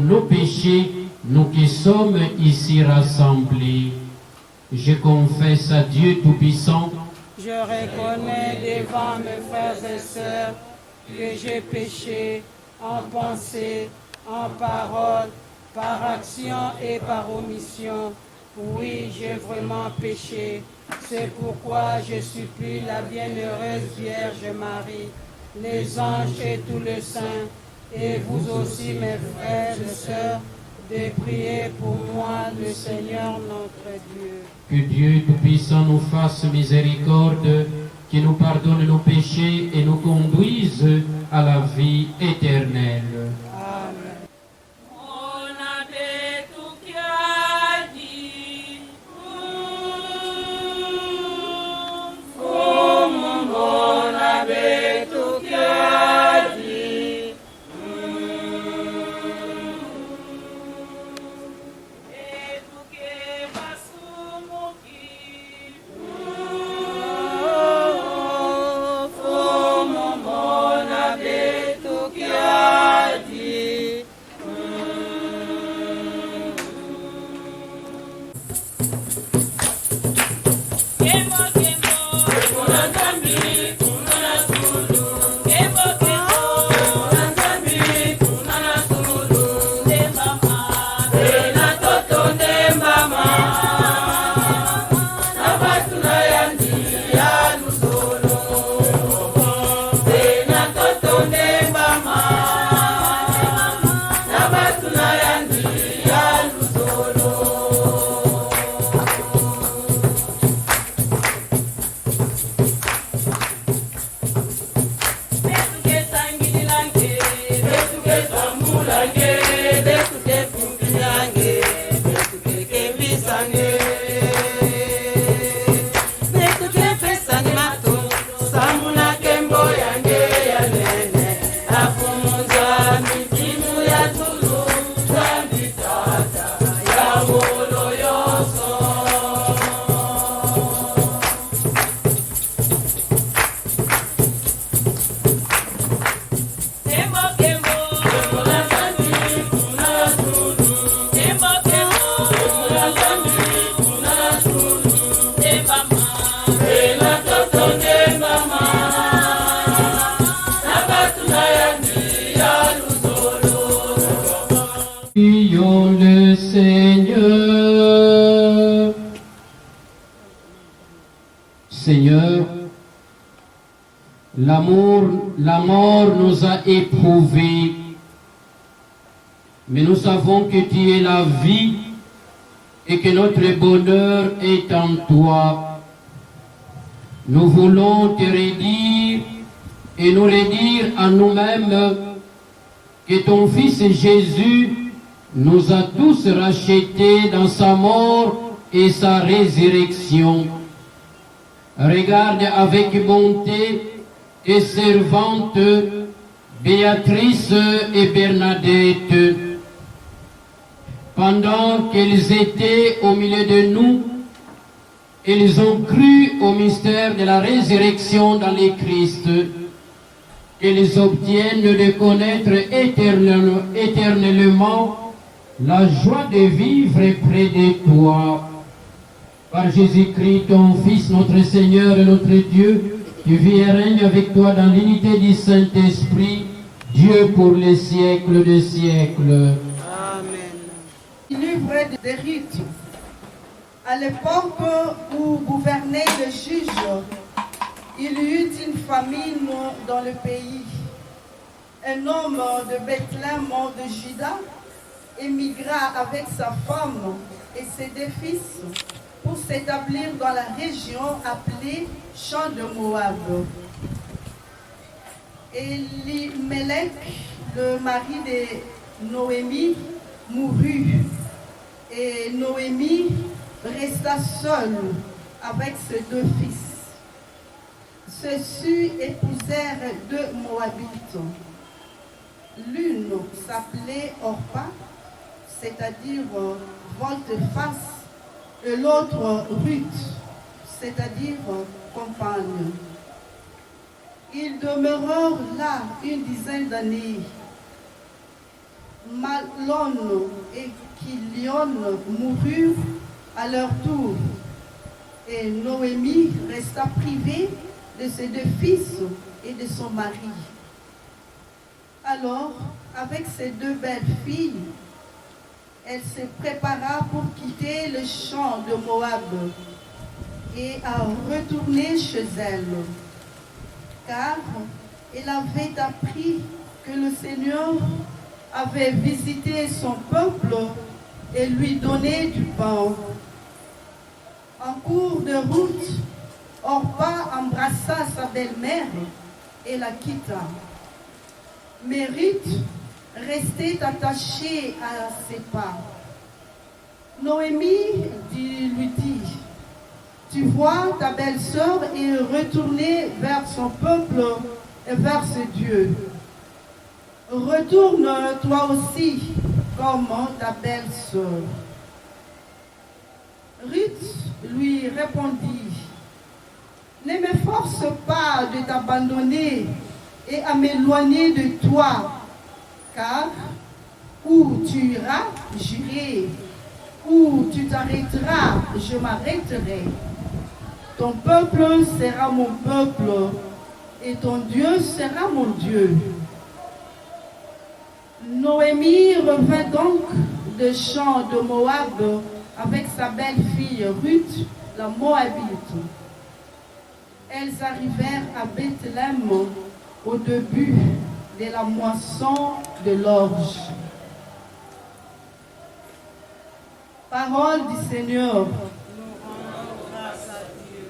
nos péchés, nous qui sommes ici rassemblés. Je confesse à Dieu Tout-Puissant. Je reconnais devant mes frères et sœurs que j'ai péché en pensée, en parole, par action et par omission. Oui, j'ai vraiment péché. C'est pourquoi je supplie la bienheureuse Vierge Marie, les anges et tous les saints, et vous aussi mes frères et sœurs, de prier pour moi le Seigneur notre Dieu. Que Dieu Tout-Puissant nous fasse miséricorde, qu'il nous pardonne nos péchés et nous conduise à la vie éternelle. Amen. Prions le Seigneur. Seigneur, la mort nous a éprouvés, mais nous savons que tu es la vie et que notre bonheur est en toi. Nous voulons te redire et nous redire à nous-mêmes que ton Fils Jésus nous a tous rachetés dans sa mort et sa résurrection. Regarde avec bonté tes servantes Béatrice et Bernadette. Pendant qu'elles étaient au milieu de nous, elles ont cru au mystère de la résurrection dans le Christ. Qu'elles obtiennent de connaître éternellement la joie de vivre près de toi. Par Jésus-Christ, ton Fils, notre Seigneur et notre Dieu, tu vis et règnes avec toi dans l'unité du Saint-Esprit, Dieu pour les siècles des siècles. Amen. Livre des rites. À l'époque où gouvernait le juge, il y eut une famine dans le pays. Un homme de Bethléem de Juda émigra avec sa femme et ses deux fils pour s'établir dans la région appelée Champ de Moab. Elimelech, le mari de Noémie, mourut et Noémie resta seule avec ses deux fils. Ceux-ci épousèrent deux Moabites. L'une s'appelait Orpa, c'est-à-dire volte-face, et l'autre Ruth, c'est-à-dire compagne. Ils demeurèrent là une dizaine d'années. Mahlon et Kilion moururent à leur tour, et Noémie resta privée de ses 2 fils et de son mari. Alors, avec ses 2 belles filles, elle se prépara pour quitter le champ de Moab et à retourner chez elle, car elle avait appris que le Seigneur avait visité son peuple et lui donné du pain. En cours de route, Orpa embrassa sa belle-mère et la quitta. Mais Ruth restait attachée à ses pas. Noémie lui dit, « Tu vois, ta belle-sœur est retournée vers son peuple et vers ses dieux. Retourne toi aussi comme ta belle-sœur. » Ruth lui répondit, « Ne me force pas de t'abandonner et à m'éloigner de toi, car où tu iras, j'irai, où tu t'arrêteras, je m'arrêterai. Ton peuple sera mon peuple, et ton Dieu sera mon Dieu. » Noémie revint donc de champ de Moab avec sa belle-fille Ruth, la Moabite. Elles arrivèrent à Bethléem au début de la moisson de l'orge. Parole du Seigneur. Nous rendons grâce à Dieu.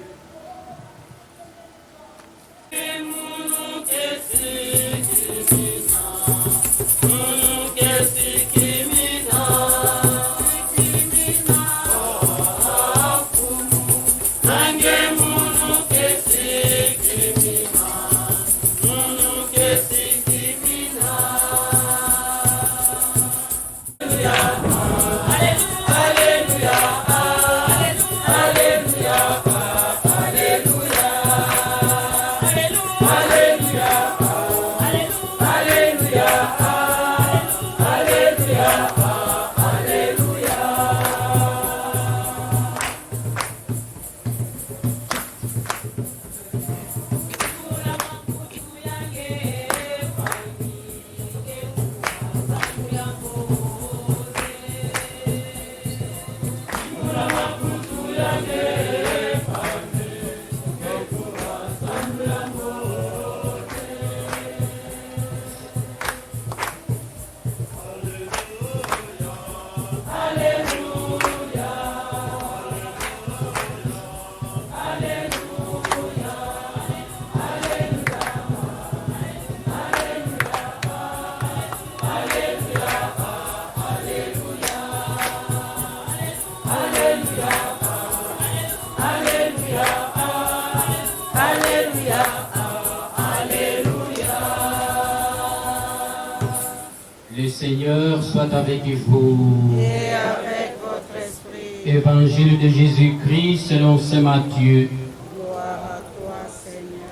Le Seigneur soit avec vous. Et avec votre esprit. Évangile de Jésus-Christ selon saint Matthieu. Gloire à toi, Seigneur.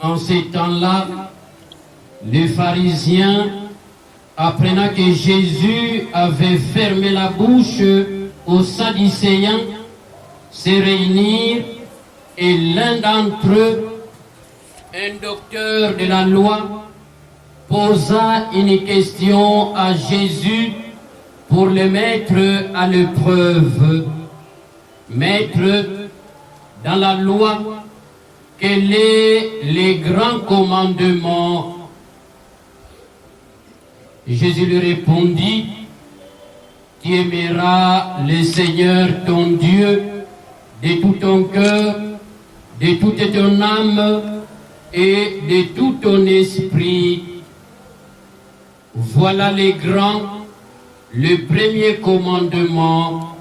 En ces temps-là, les pharisiens, apprenant que Jésus avait fermé la bouche aux Sadducéens, se réunirent et l'un d'entre eux, un docteur de la loi, posa une question à Jésus pour le mettre à l'épreuve. Maître, dans la loi, quel est le grand commandement? Jésus lui répondit, tu aimeras le Seigneur ton Dieu de tout ton cœur, de toute ton âme et de tout ton esprit. Voilà les grands, le premier commandement.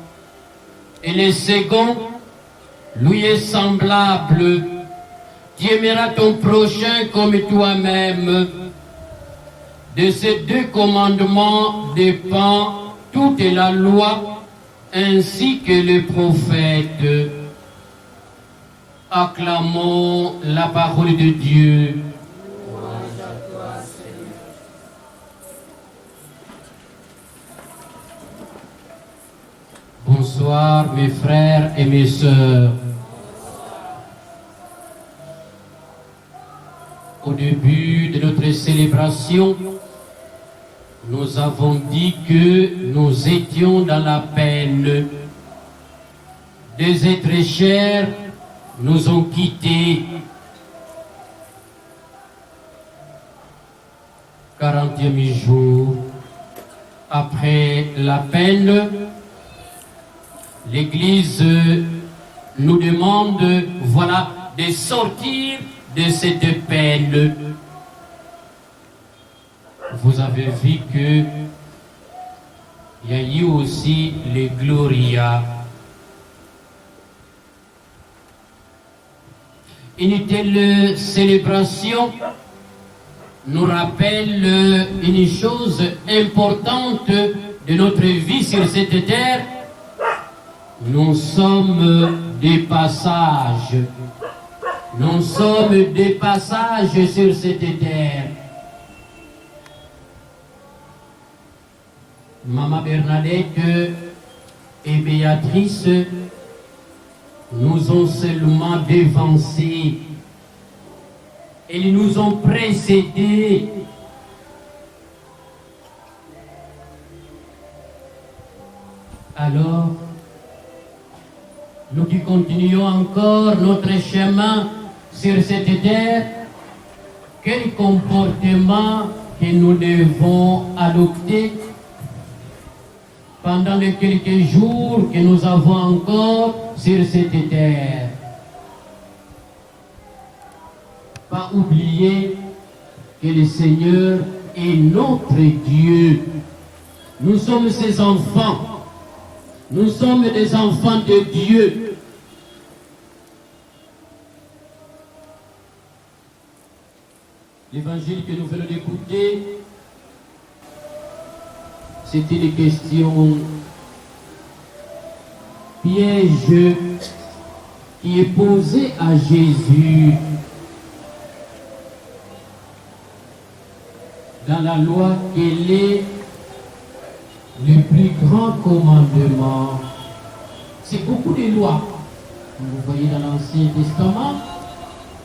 Et le second lui est semblable. Tu aimeras ton prochain comme toi-même. De ces deux commandements dépend toute la loi ainsi que les prophètes. Acclamons la parole de Dieu. Louange à toi, Seigneur. Bonsoir mes frères et mes sœurs. Au début de notre célébration, nous avons dit que nous étions dans la peine. Des êtres chers nous ont quittés. 40e jour après la peine, l'Église nous demande, voilà, de sortir de cette peine. Vous avez vu que il y a eu aussi les Gloria. Une telle célébration nous rappelle une chose importante de notre vie sur cette terre. Nous sommes des passages. Nous sommes des passages sur cette terre. Maman Bernadette et Béatrice nous ont seulement dévancés. Ils nous ont précédés. Alors, nous qui continuons encore notre chemin sur cette terre, quel comportement que nous devons adopter pendant les quelques jours que nous avons encore sur cette terre? Pas oublier que le Seigneur est notre Dieu. Nous sommes ses enfants. Nous sommes des enfants de Dieu. L'évangile que nous venons d'écouter, c'était des questions pièges qui est posée à Jésus. Dans la loi, quel est le plus grand commandement? C'est beaucoup de lois. Vous voyez dans l'Ancien Testament,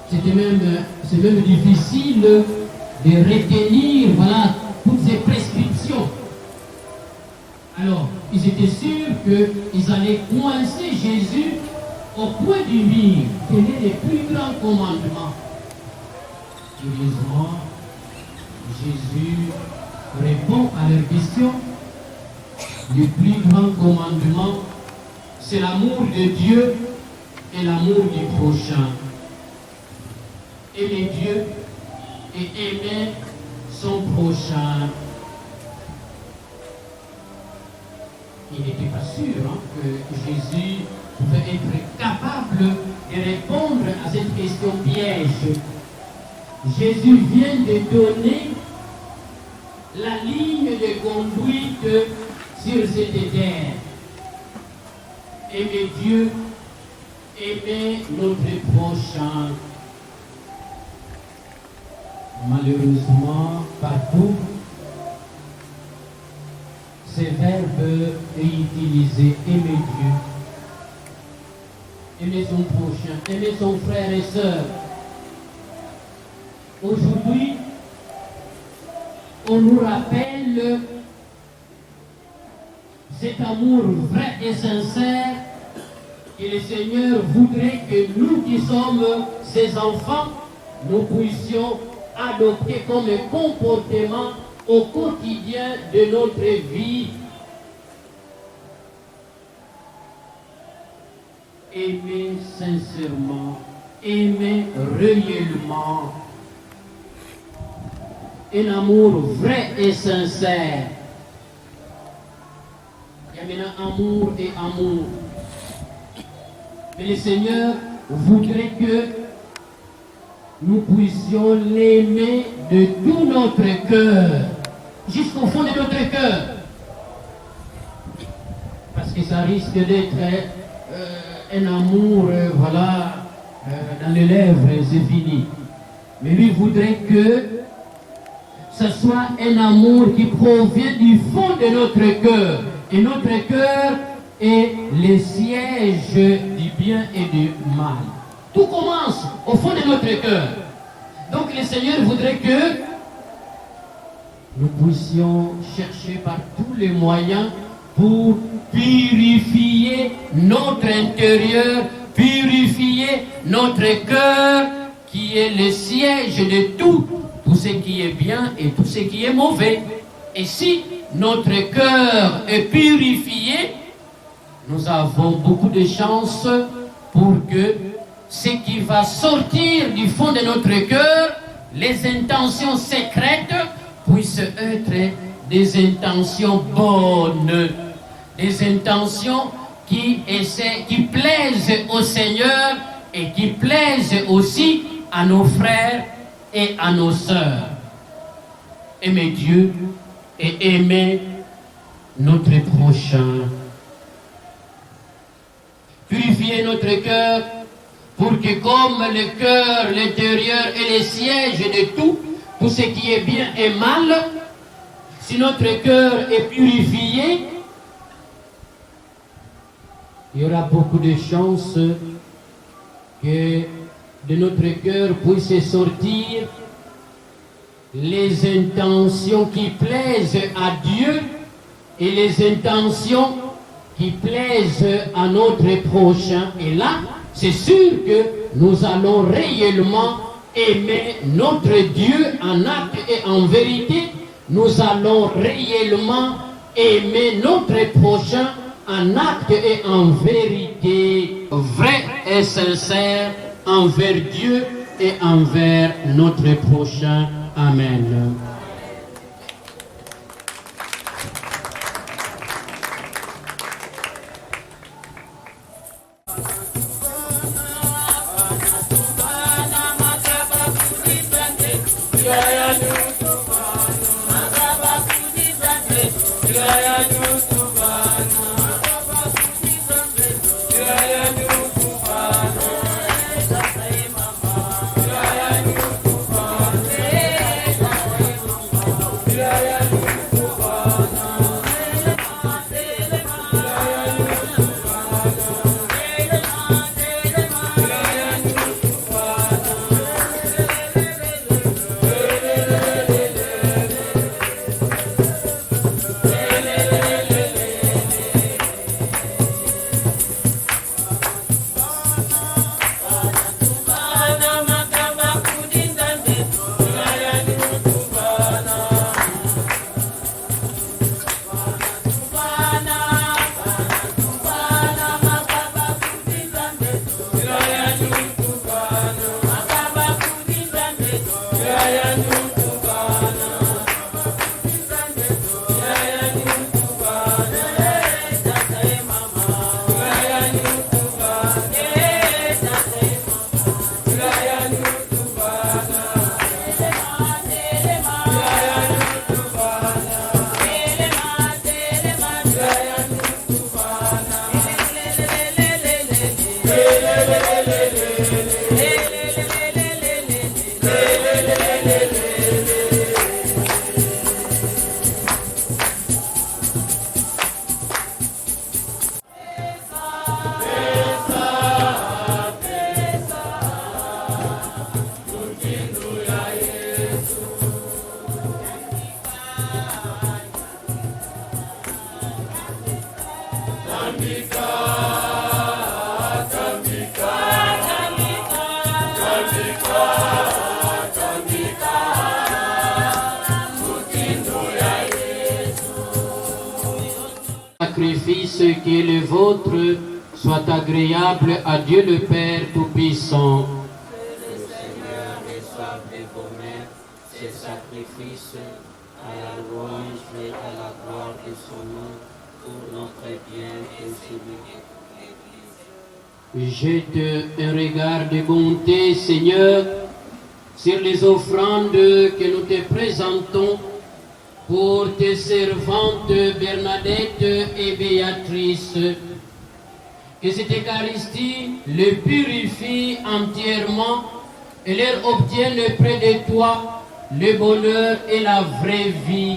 c'est même difficile de retenir, voilà, toutes ces prescriptions. Alors, ils étaient sûrs qu'ils allaient coincer Jésus au point du mur. Quel est le plus grand commandement? Curieusement, Jésus répond à leur question. Le plus grand commandement, c'est l'amour de Dieu et l'amour du prochain. Aimer Dieu et aimer son prochain. Il n'était pas sûr que Jésus pouvait être capable de répondre à cette question piège. Jésus vient de donner la ligne de conduite sur cette terre. Aimer Dieu, aimer notre prochain. Malheureusement, partout, ce verbe est utilisé. Aimer Dieu, aimer son prochain, aimer son frère et sœur. Aujourd'hui, on nous rappelle cet amour vrai et sincère que le Seigneur voudrait que nous qui sommes ses enfants, nous puissions adopter comme comportement au quotidien de notre vie. Aimer sincèrement, aimer réellement. Un amour vrai et sincère. Il y a maintenant amour et amour. Mais le Seigneur voudrait que nous puissions l'aimer de tout notre cœur, jusqu'au fond de notre cœur. Parce que ça risque d'être un amour, dans les lèvres, c'est fini. Mais lui voudrait que ce soit un amour qui provient du fond de notre cœur. Et notre cœur est le siège du bien et du mal. Tout commence au fond de notre cœur. Donc le Seigneur voudrait que nous puissions chercher par tous les moyens pour purifier notre intérieur, purifier notre cœur, qui est le siège de tout ce qui est bien et tout ce qui est mauvais. Et si notre cœur est purifié, nous avons beaucoup de chances pour que ce qui va sortir du fond de notre cœur, les intentions secrètes, puissent être des intentions bonnes, des intentions qui plaisent au Seigneur et qui plaisent aussi à nos frères et à nos sœurs. Aimer Dieu et aimer notre prochain. Purifier notre cœur pour que comme le cœur, l'intérieur est le siège de tout ce qui est bien et mal, si notre cœur est purifié, il y aura beaucoup de chances que de notre cœur puissent sortir les intentions qui plaisent à Dieu et les intentions qui plaisent à notre prochain. Et là, c'est sûr que nous allons réellement aimer notre Dieu en acte et en vérité. Nous allons réellement aimer notre prochain en acte et en vérité, vrai et sincère envers Dieu et envers notre prochain. Amen. Sacrifice qui est le vôtre soit agréable à Dieu le Père Tout-Puissant. Que le Seigneur reçoive de vos mains ces sacrifices à la louange et à la gloire de son nom pour notre bien et celui de l'Église. Jette un regard de bonté, Seigneur, sur les offrandes que nous te présentons pour tes servantes Bernadette et Béatrice. Que cette Eucharistie les purifie entièrement et leur obtienne près de toi le bonheur et la vraie vie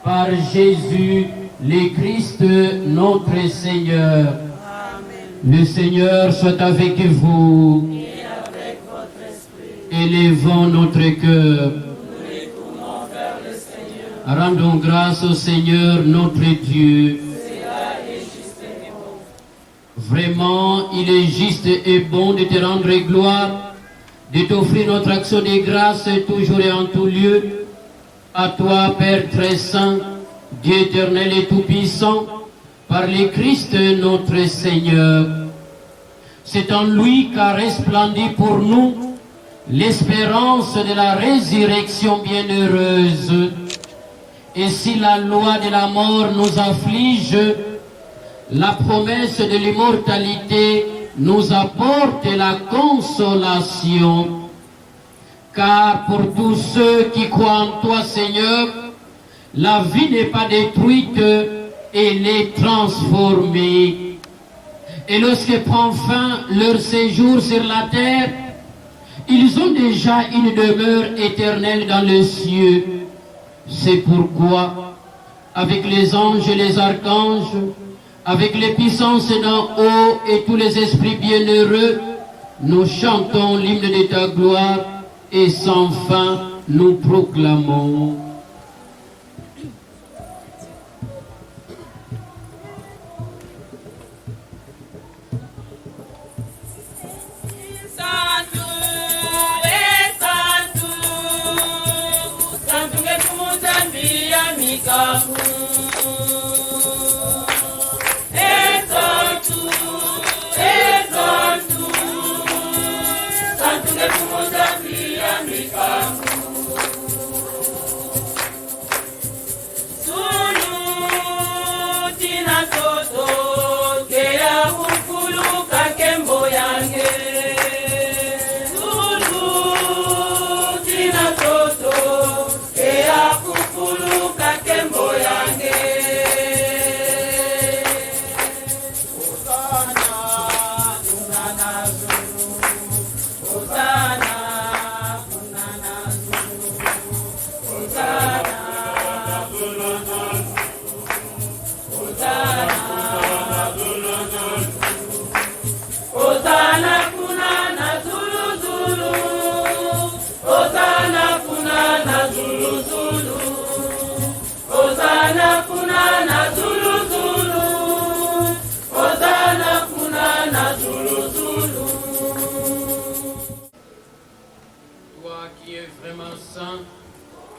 par Jésus le Christ notre Seigneur. Amen. Le Seigneur soit avec vous. Et avec votre esprit, Élevons notre cœur. nous nous tournons vers le Seigneur. Rendons grâce au Seigneur notre Dieu. Cela est juste et bon. Vraiment, il est juste et bon de te rendre gloire, de t'offrir notre action de grâce toujours et en tout lieu. À toi, Père très saint, Dieu éternel et tout-puissant, par le Christ notre Seigneur. C'est en lui qu'a resplendi pour nous l'espérance de la résurrection bienheureuse. Et si la loi de la mort nous afflige, la promesse de l'immortalité nous apporte la consolation. Car pour tous ceux qui croient en toi, Seigneur, la vie n'est pas détruite, elle est transformée. Et lorsque prend fin leur séjour sur la terre, ils ont déjà une demeure éternelle dans les cieux. C'est pourquoi, avec les anges et les archanges, avec les puissances d'en haut et tous les esprits bienheureux, nous chantons l'hymne de ta gloire et sans fin nous proclamons.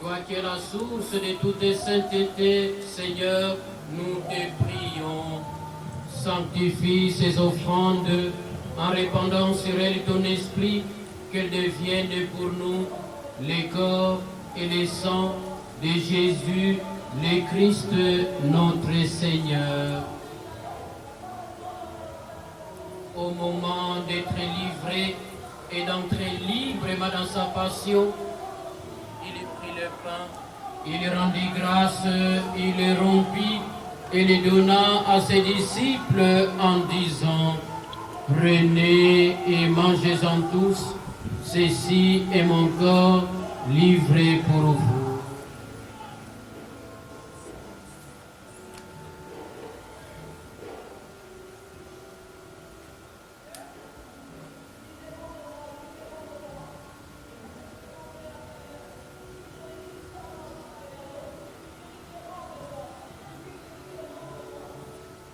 Toi qui es la source de toute sainteté, Seigneur, nous te prions. Sanctifie ces offrandes en répandant sur elles ton esprit, qu'elles deviennent pour nous les corps et les sangs de Jésus, le Christ, notre Seigneur. Au moment d'être livré et d'entrer librement dans sa passion, il prit le pain, il rendit grâce, il le rompit et le donna à ses disciples en disant: prenez et mangez-en tous, ceci est mon corps livré pour vous.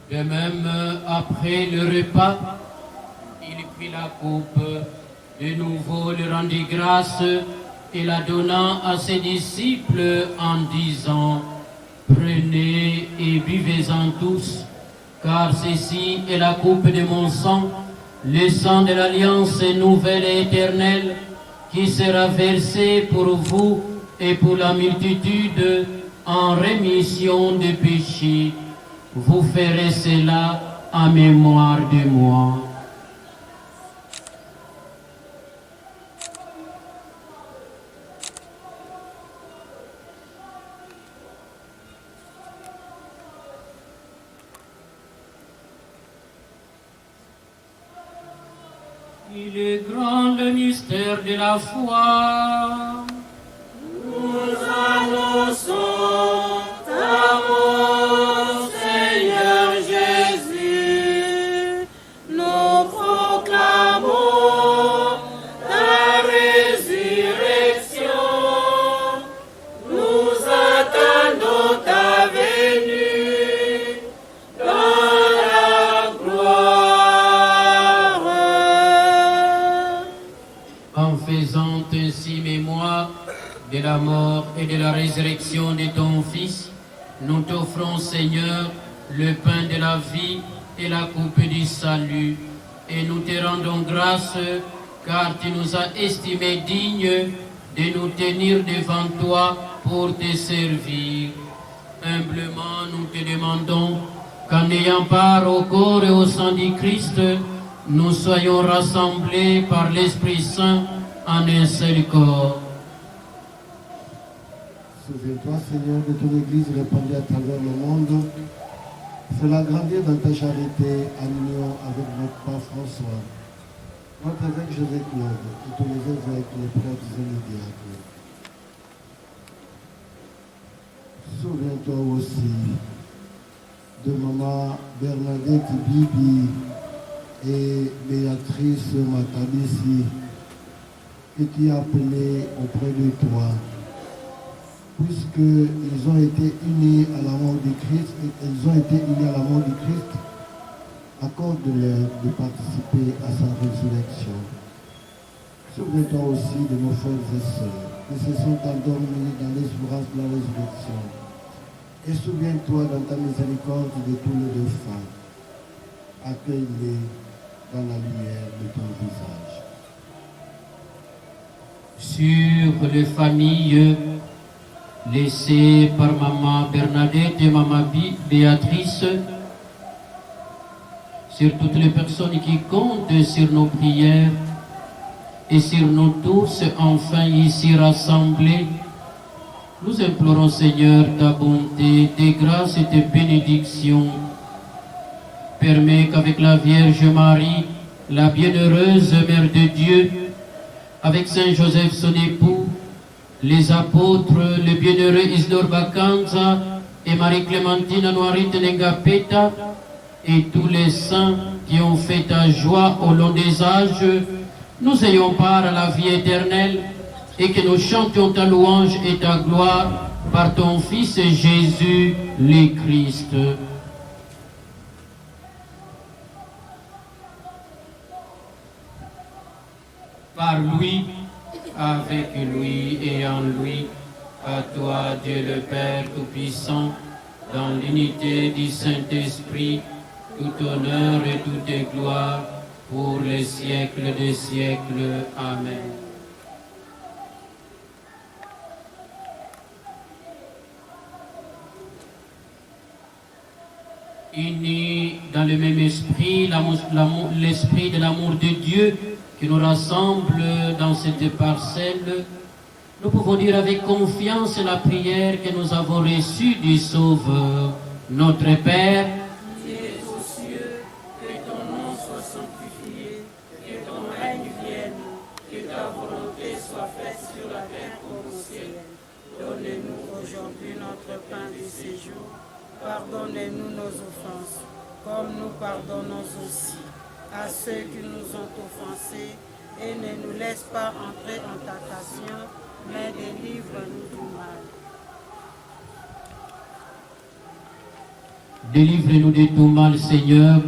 De même, après le repas, il prit la coupe, de nouveau le rendit grâce et la donna à ses disciples en disant: prenez et buvez-en tous, car ceci est la coupe de mon sang, le sang de l'alliance nouvelle et éternelle, qui sera versé pour vous et pour la multitude en rémission des péchés. Vous ferez cela en mémoire de moi. Il est grand le mystère de la foi. Nous annonçons ta mort. la résurrection de ton Fils, nous t'offrons, Seigneur, le pain de la vie et la coupe du salut. Et nous te rendons grâce, car tu nous as estimés dignes de nous tenir devant toi pour te servir. Humblement, nous te demandons qu'en ayant part au corps et au sang du Christ, nous soyons rassemblés par l'Esprit Saint en un seul corps. Souviens-toi, Seigneur, de ton Église répandue à travers le monde. Fais-la grandir dans ta charité en union avec notre Père François, notre évêque José-Claude et tous les évêques, les prêtres et les diacres. Souviens-toi aussi de Maman Bernadette Bibi et Béatrice Matabissi que tu as appelées auprès de toi, puisqu'ils ont été unis à la mort du Christ, accorde-leur de participer à sa résurrection. Souviens-toi aussi de nos frères et sœurs qui se sont endormis dans l'espérance de la résurrection. Et souviens-toi dans ta miséricorde de tous les défunts. Accueille-les dans la lumière de ton visage. Sur les familles laissées par Maman Bernadette et Maman Béatrice, sur toutes les personnes qui comptent sur nos prières et sur nous tous, enfin ici rassemblés, nous implorons, Seigneur, ta bonté, tes grâces et tes bénédictions. Permets qu'avec la Vierge Marie, la bienheureuse Mère de Dieu, avec Saint Joseph son époux, les apôtres, le bienheureux Isidore Bakanza et Marie-Clémentine Anuarit Nengapeta, et tous les saints qui ont fait ta joie au long des âges, nous ayons part à la vie éternelle et que nous chantions ta louange et ta gloire par ton Fils Jésus le Christ. Par lui, avec lui et en lui, à toi Dieu le Père Tout-Puissant, dans l'unité du Saint-Esprit, tout honneur et toute gloire pour les siècles des siècles. Amen. Unis dans le même esprit, l'esprit de l'amour de Dieu qui nous rassemble dans cette parcelle, nous pouvons dire avec confiance la prière que nous avons reçue du Sauveur. Notre Père, qui es aux cieux, que ton nom soit sanctifié, que ton règne vienne, que ta volonté soit faite sur la terre comme au ciel. Donne-nous aujourd'hui notre pain de ce jour. Pardonnez-nous nos offenses, comme nous pardonnons aussi à ceux qui nous ont offensés, et ne nous laisse pas entrer en tentation, mais délivre-nous du mal. délivre-nous de tout mal, Seigneur,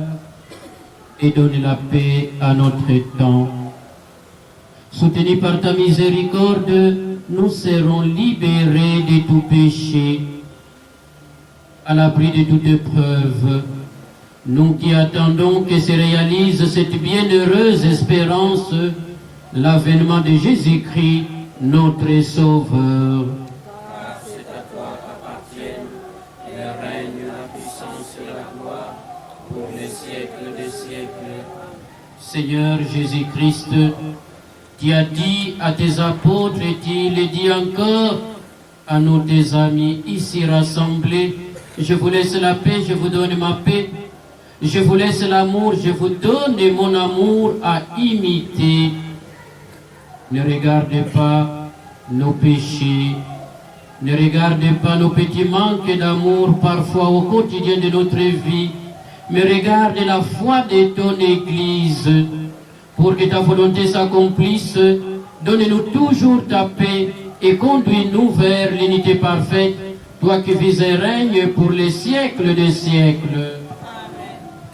et donne la paix à notre temps. Soutenus par ta miséricorde, nous serons libérés de tout péché, à l'abri de toute épreuve. Nous qui attendons que se réalise cette bienheureuse espérance, l'avènement de Jésus-Christ, notre Sauveur. Car c'est à toi qu'appartiennent le règne, la puissance et la gloire pour les siècles des siècles. Seigneur Jésus-Christ, tu as dit à tes apôtres et tu le dis encore à nous tes amis ici rassemblés, je vous laisse la paix, je vous donne ma paix. Je vous laisse l'amour, je vous donne mon amour à imiter. Ne regardez pas nos péchés, ne regardez pas nos petits manques d'amour parfois au quotidien de notre vie, mais regarde la foi de ton Église. Pour que ta volonté s'accomplisse, donne-nous toujours ta paix et conduis-nous vers l'unité parfaite, toi qui vis et règnes pour les siècles des siècles.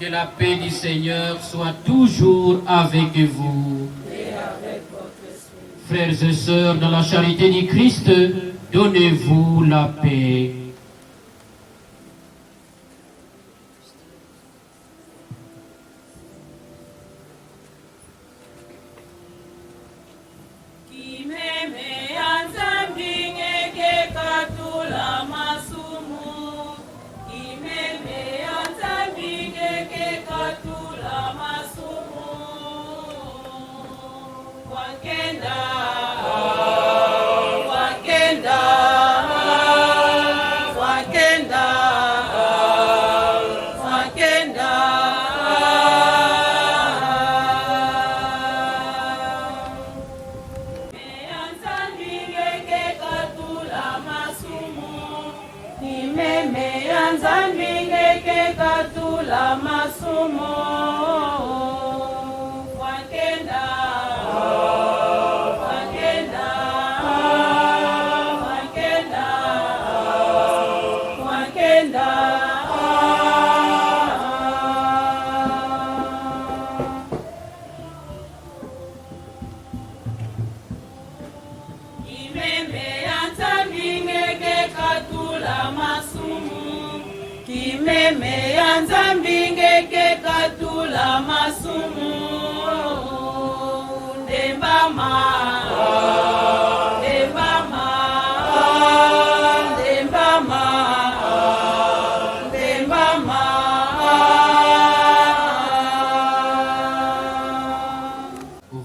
Que la paix du Seigneur soit toujours avec vous. Et avec votre esprit. Frères et sœurs, dans la charité du Christ, Donnez-vous la paix.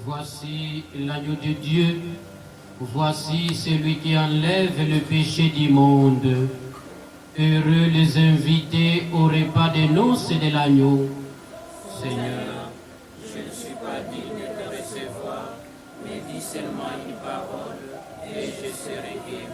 Voici l'agneau de Dieu, voici celui qui enlève le péché du monde. Heureux les invités au repas des noces de l'agneau. Seigneur, je ne suis pas digne de te recevoir, mais dis seulement une parole et je serai guéri.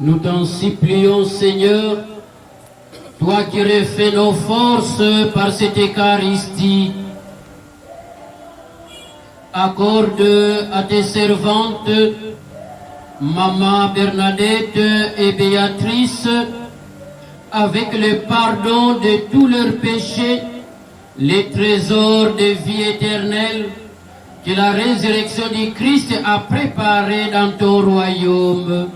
Nous t'en supplions, Seigneur, toi qui refais nos forces par cette Eucharistie, accorde à tes servantes, Maman Bernadette et Béatrice, avec le pardon de tous leurs péchés, les trésors de vie éternelle que la résurrection du Christ a préparés dans ton royaume.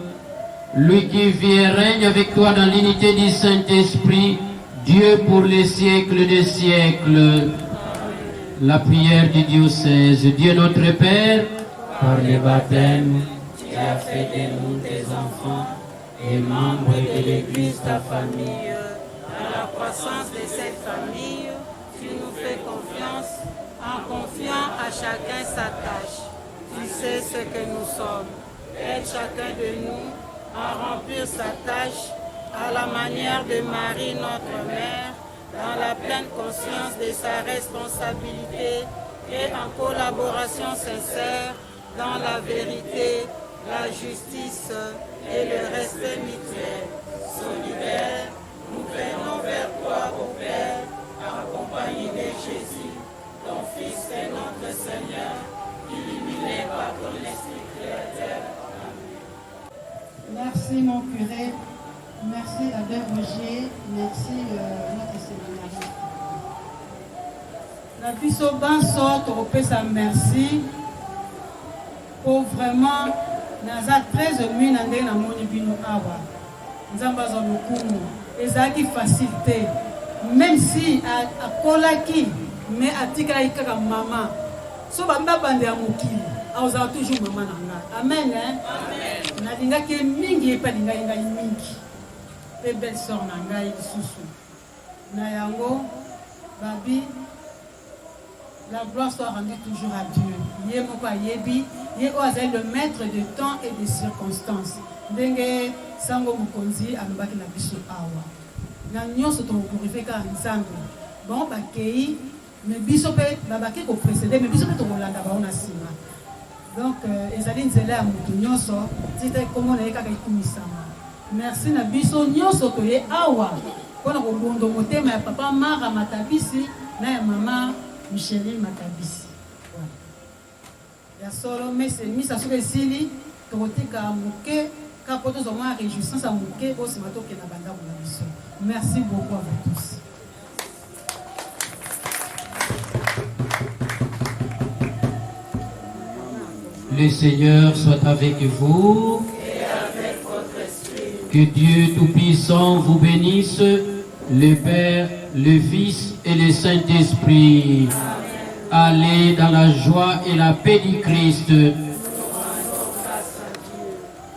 Lui qui vit et règne avec toi dans l'unité du Saint-Esprit, Dieu pour les siècles des siècles. La prière du diocèse. Dieu notre Père, par les baptêmes, tu as fait de nous tes enfants et membres de l'Église ta famille. À la croissance de cette famille, tu nous fais confiance en confiant à chacun sa tâche. Tu sais ce que nous sommes. Aide chacun de nous à remplir sa tâche à la manière de Marie, notre mère, dans la pleine conscience de sa responsabilité et en collaboration sincère dans la vérité, la justice et le respect mutuel. Solidaires, nous venons vers toi, ô Père, accompagné de Jésus, ton Fils et notre Seigneur, illuminé par ton Esprit Créateur. Merci mon curé, merci Abbé Roger, merci notre séminariste. Na biso banso topesa merci pour vraiment naza très ému na ndenge namoni bino awa. Nzambe azwa lokumu ezalaki facilité même si akolaki mais atikalaki kaka mama so bambabande ya mokili azala toujours mama na ngai. Amen, hein? Amen. Nalingaki mingi epalingai ngai mingi pe belle sœur na ngai lisusu na yango babi. La gloire soit rendue toujours à Dieu. Yé moko ayebi, yé oazali le maître de temps et de circonstances. Ndenge sango mukonzi alobaki na biso awa. Na nyonso tokorifeka nzambe. Bon bakei mais biso pe babaki ko précéder mais biso pe tokolanda ba ona sima. Donc ezali nzela ya mutu nyonso tite komo na yekaka ikumisama. Merci na biso nyonso toye awa. Pona ko bondo motema ya papa Mara Matabisi na ya mama Micheline Matabisi. Ya solo mese misa soke sili tokotika muke kapoto zoma réjouissance à muke au simato ke na banda na biso. Merci beaucoup à vous tous. Le Seigneur soit avec vous. Et avec votre esprit. Que Dieu Tout-Puissant vous bénisse, le Père, le Fils et le Saint-Esprit. Allez dans la joie et la paix du Christ.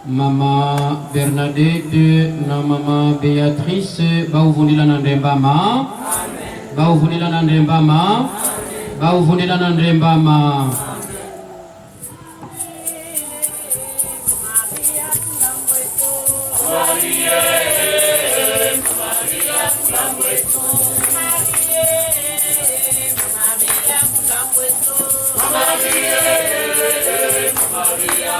Maman Bernadette, na maman Béatrice, bauvunila nandembama. Bauvunila nandembama. Bauvunila nandembama. Maria,